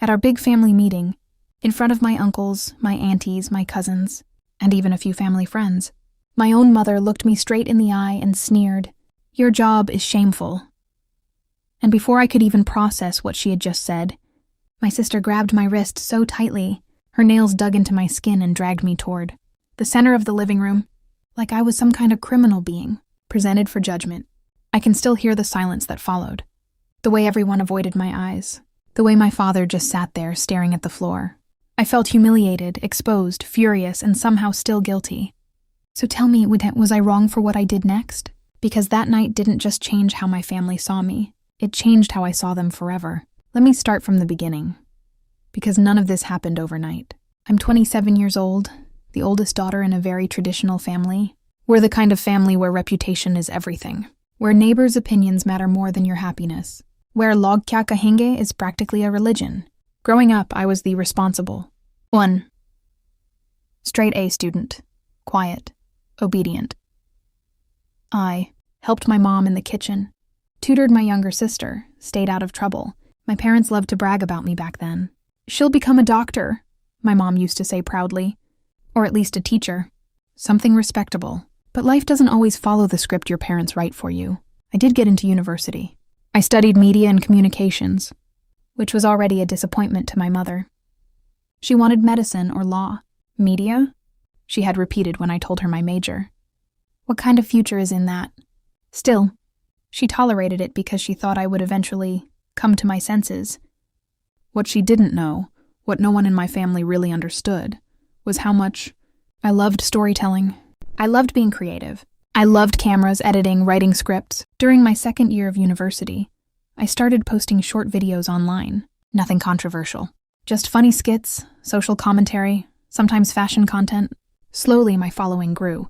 At our big family meeting, in front of my uncles, my aunties, my cousins, and even a few family friends, my own mother looked me straight in the eye and sneered, "Your job is shameful." And before I could even process what she had just said, my sister grabbed my wrist so tightly, her nails dug into my skin and dragged me toward the center of the living room, like I was some kind of criminal being, presented for judgment. I can still hear the silence that followed, the way everyone avoided my eyes, the way my father just sat there staring at the floor. I felt humiliated, exposed, furious, and somehow still guilty. So tell me, was I wrong for what I did next? Because that night didn't just change how my family saw me, it changed how I saw them forever. Let me start from the beginning, because none of this happened overnight. I'm 27 years old, the oldest daughter in a very traditional family. We're the kind of family where reputation is everything, where neighbors' opinions matter more than your happiness, where log kya kahenge is practically a religion. Growing up, I was the responsible one. Straight A student, quiet, obedient. I helped my mom in the kitchen, tutored my younger sister, stayed out of trouble. My parents loved to brag about me back then. "She'll become a doctor," my mom used to say proudly. Or at least a teacher. Something respectable. But life doesn't always follow the script your parents write for you. I did get into university. I studied media and communications, which was already a disappointment to my mother. She wanted medicine or law. Media? She had repeated when I told her my major. What kind of future is in that? Still, she tolerated it because she thought I would eventually come to my senses. What she didn't know, what no one in my family really understood, was how much I loved storytelling. I loved being creative. I loved cameras, editing, writing scripts. During my second year of university, I started posting short videos online. Nothing controversial. Just funny skits, social commentary, sometimes fashion content. Slowly, my following grew.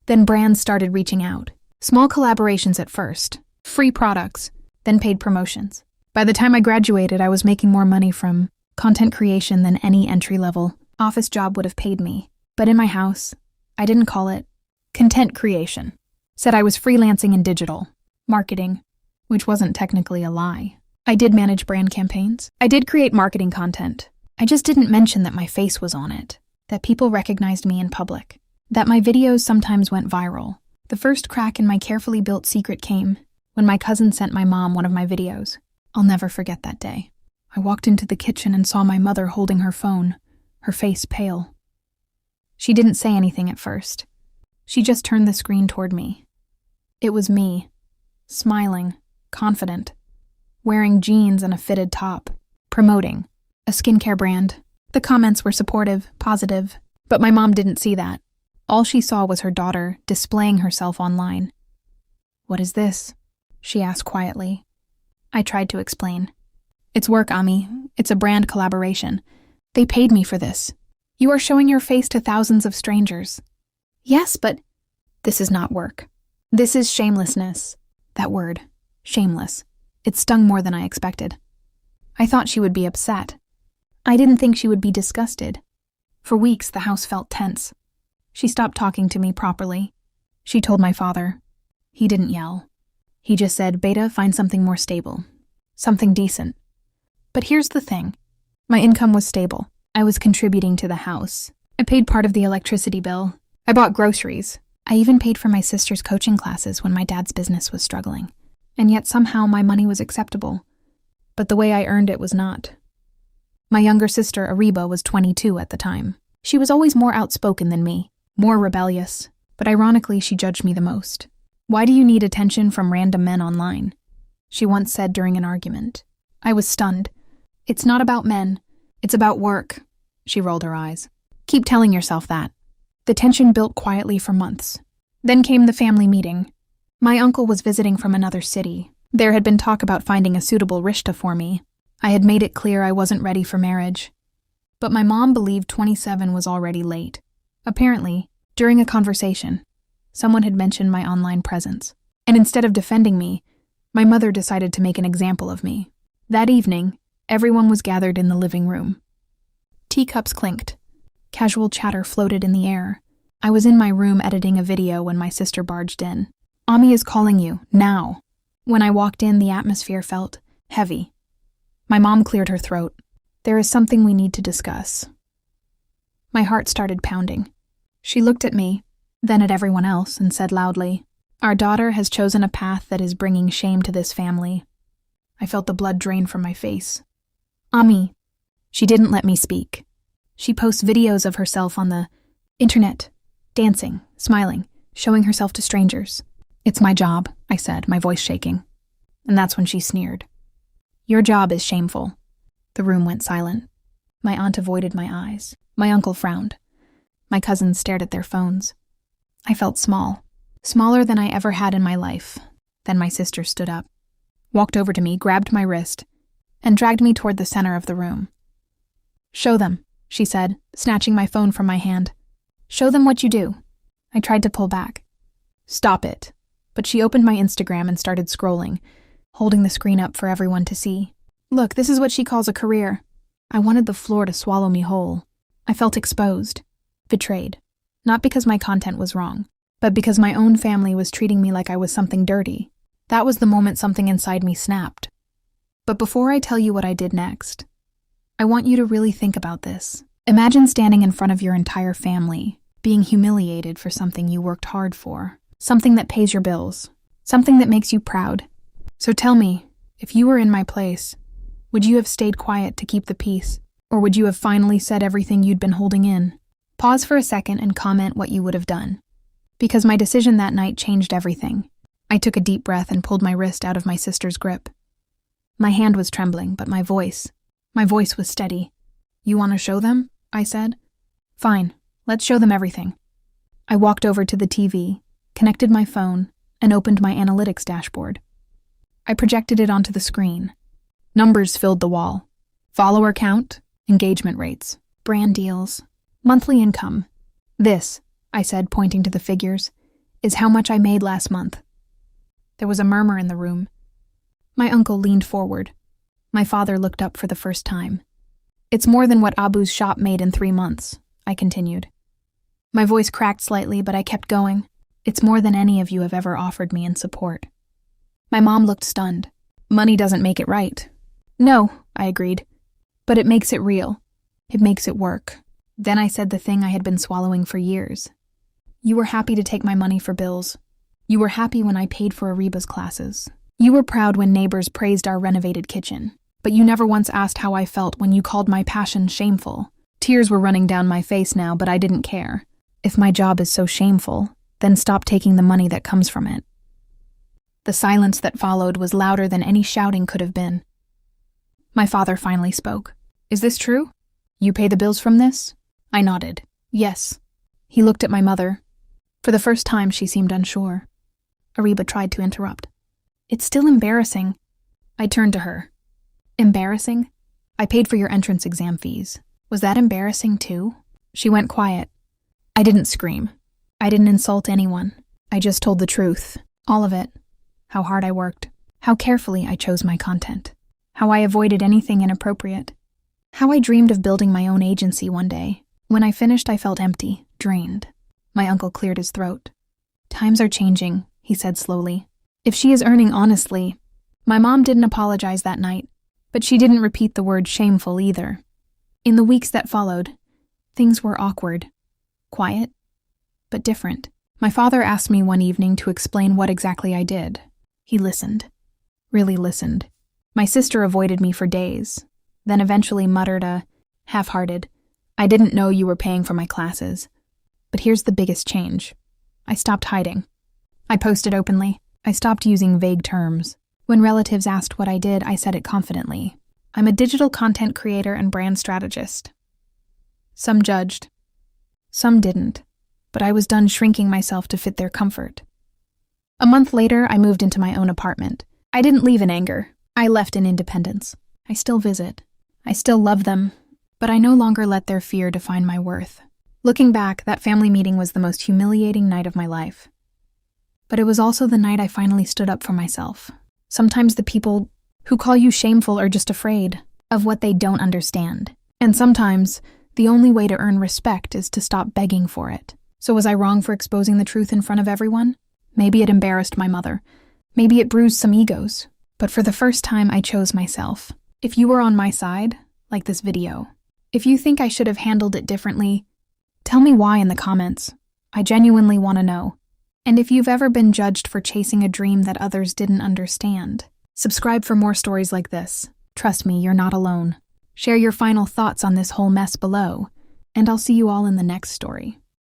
Then brands started reaching out. Small collaborations at first, free products, then paid promotions. By the time I graduated, I was making more money from content creation than any entry-level office job would have paid me. But in my house, I didn't call it content creation. Said I was freelancing in digital marketing, which wasn't technically a lie. I did manage brand campaigns. I did create marketing content. I just didn't mention that my face was on it, that people recognized me in public, that my videos sometimes went viral. The first crack in my carefully built secret came when my cousin sent my mom one of my videos. I'll never forget that day. I walked into the kitchen and saw my mother holding her phone, her face pale. She didn't say anything at first. She just turned the screen toward me. It was me, smiling, confident, wearing jeans and a fitted top, promoting a skincare brand. The comments were supportive, positive, but my mom didn't see that. All she saw was her daughter displaying herself online. "What is this?" she asked quietly. I tried to explain. "It's work, Ami. It's a brand collaboration. They paid me for this. You are showing your face to thousands of strangers." "Yes, but..." "This is not work. This is shamelessness." That word, shameless. It stung more than I expected. I thought she would be upset. I didn't think she would be disgusted. For weeks, the house felt tense. She stopped talking to me properly. She told my father. He didn't yell. He just said, "Beta, find something more stable. Something decent." But here's the thing. My income was stable. I was contributing to the house. I paid part of the electricity bill. I bought groceries. I even paid for my sister's coaching classes when my dad's business was struggling. And yet somehow my money was acceptable. But the way I earned it was not. My younger sister, Ariba, was 22 at the time. She was always more outspoken than me, more rebellious, but ironically she judged me the most. "Why do you need attention from random men online?" she once said during an argument. I was stunned. "It's not about men. It's about work." She rolled her eyes. "Keep telling yourself that." The tension built quietly for months. Then came the family meeting. My uncle was visiting from another city. There had been talk about finding a suitable rishta for me. I had made it clear I wasn't ready for marriage. But my mom believed 27 was already late. Apparently, during a conversation, someone had mentioned my online presence. And instead of defending me, my mother decided to make an example of me. That evening, everyone was gathered in the living room. Teacups clinked. Casual chatter floated in the air. I was in my room editing a video when my sister barged in. "Ami is calling you, now." When I walked in, the atmosphere felt heavy. My mom cleared her throat. There is something we need to discuss." My heart started pounding. She looked at me, then at everyone else, and said loudly, "Our daughter has chosen a path that is bringing shame to this family." I felt the blood drain from my face. "Ami." She didn't let me speak. "She posts videos of herself on the internet, dancing, smiling, showing herself to strangers." "It's my job," I said, my voice shaking. And that's when she sneered. "Your job is shameful." The room went silent. My aunt avoided my eyes. My uncle frowned. My cousins stared at their phones. I felt small, smaller than I ever had in my life. Then my sister stood up, walked over to me, grabbed my wrist, and dragged me toward the center of the room. "Show them," she said, snatching my phone from my hand. "Show them what you do." I tried to pull back. "Stop it." But she opened my Instagram and started scrolling, holding the screen up for everyone to see. "Look, this is what she calls a career." I wanted the floor to swallow me whole. I felt exposed, betrayed. Not because my content was wrong, but because my own family was treating me like I was something dirty. That was the moment something inside me snapped. But before I tell you what I did next, I want you to really think about this. Imagine standing in front of your entire family, being humiliated for something you worked hard for, something that pays your bills, something that makes you proud. So tell me, if you were in my place, would you have stayed quiet to keep the peace, or would you have finally said everything you'd been holding in? Pause for a second and comment what you would have done. Because my decision that night changed everything. I took a deep breath and pulled my wrist out of my sister's grip. My hand was trembling, but my voice was steady. "You want to show them?" I said. "Fine, let's show them everything." I walked over to the TV, connected my phone, and opened my analytics dashboard. I projected it onto the screen. Numbers filled the wall. Follower count, engagement rates, brand deals, monthly income. "This," I said, pointing to the figures, "is how much I made last month." There was a murmur in the room. My uncle leaned forward. My father looked up for the first time. "It's more than what Abu's shop made in 3 months," I continued. My voice cracked slightly, but I kept going. "It's more than any of you have ever offered me in support." My mom looked stunned. "Money doesn't make it right." "No," I agreed. "But it makes it real. It makes it work." Then I said the thing I had been swallowing for years. "You were happy to take my money for bills. You were happy when I paid for Ariba's classes. You were proud when neighbors praised our renovated kitchen. But you never once asked how I felt when you called my passion shameful." Tears were running down my face now, but I didn't care. If my job is so shameful, then stop taking the money that comes from it. The silence that followed was louder than any shouting could have been. My father finally spoke. "Is this true? You pay the bills from this?" I nodded. "Yes." He looked at my mother. For the first time, she seemed unsure. Ariba tried to interrupt. "It's still embarrassing." I turned to her. "Embarrassing? I paid for your entrance exam fees. Was that embarrassing too?" She went quiet. I didn't scream. I didn't insult anyone. I just told the truth. All of it. How hard I worked. How carefully I chose my content. How I avoided anything inappropriate. How I dreamed of building my own agency one day. When I finished, I felt empty, drained. My uncle cleared his throat. "Times are changing," he said slowly. "If she is earning honestly..." My mom didn't apologize that night, but she didn't repeat the word shameful either. In the weeks that followed, things were awkward, quiet, but different. My father asked me one evening to explain what exactly I did. He listened, really listened. My sister avoided me for days, then eventually muttered a half-hearted, "I didn't know you were paying for my classes." But here's the biggest change. I stopped hiding. I posted openly. I stopped using vague terms. When relatives asked what I did, I said it confidently. I'm a digital content creator and brand strategist. Some judged. Some didn't. But I was done shrinking myself to fit their comfort. A month later, I moved into my own apartment. I didn't leave in anger. I left in independence. I still visit. I still love them. But I no longer let their fear define my worth. Looking back, that family meeting was the most humiliating night of my life. But it was also the night I finally stood up for myself. Sometimes the people who call you shameful are just afraid of what they don't understand. And sometimes the only way to earn respect is to stop begging for it. So was I wrong for exposing the truth in front of everyone? Maybe it embarrassed my mother. Maybe it bruised some egos. But for the first time, I chose myself. If you were on my side, like this video. If you think I should have handled it differently, tell me why in the comments. I genuinely want to know. And if you've ever been judged for chasing a dream that others didn't understand, subscribe for more stories like this. Trust me, you're not alone. Share your final thoughts on this whole mess below, and I'll see you all in the next story.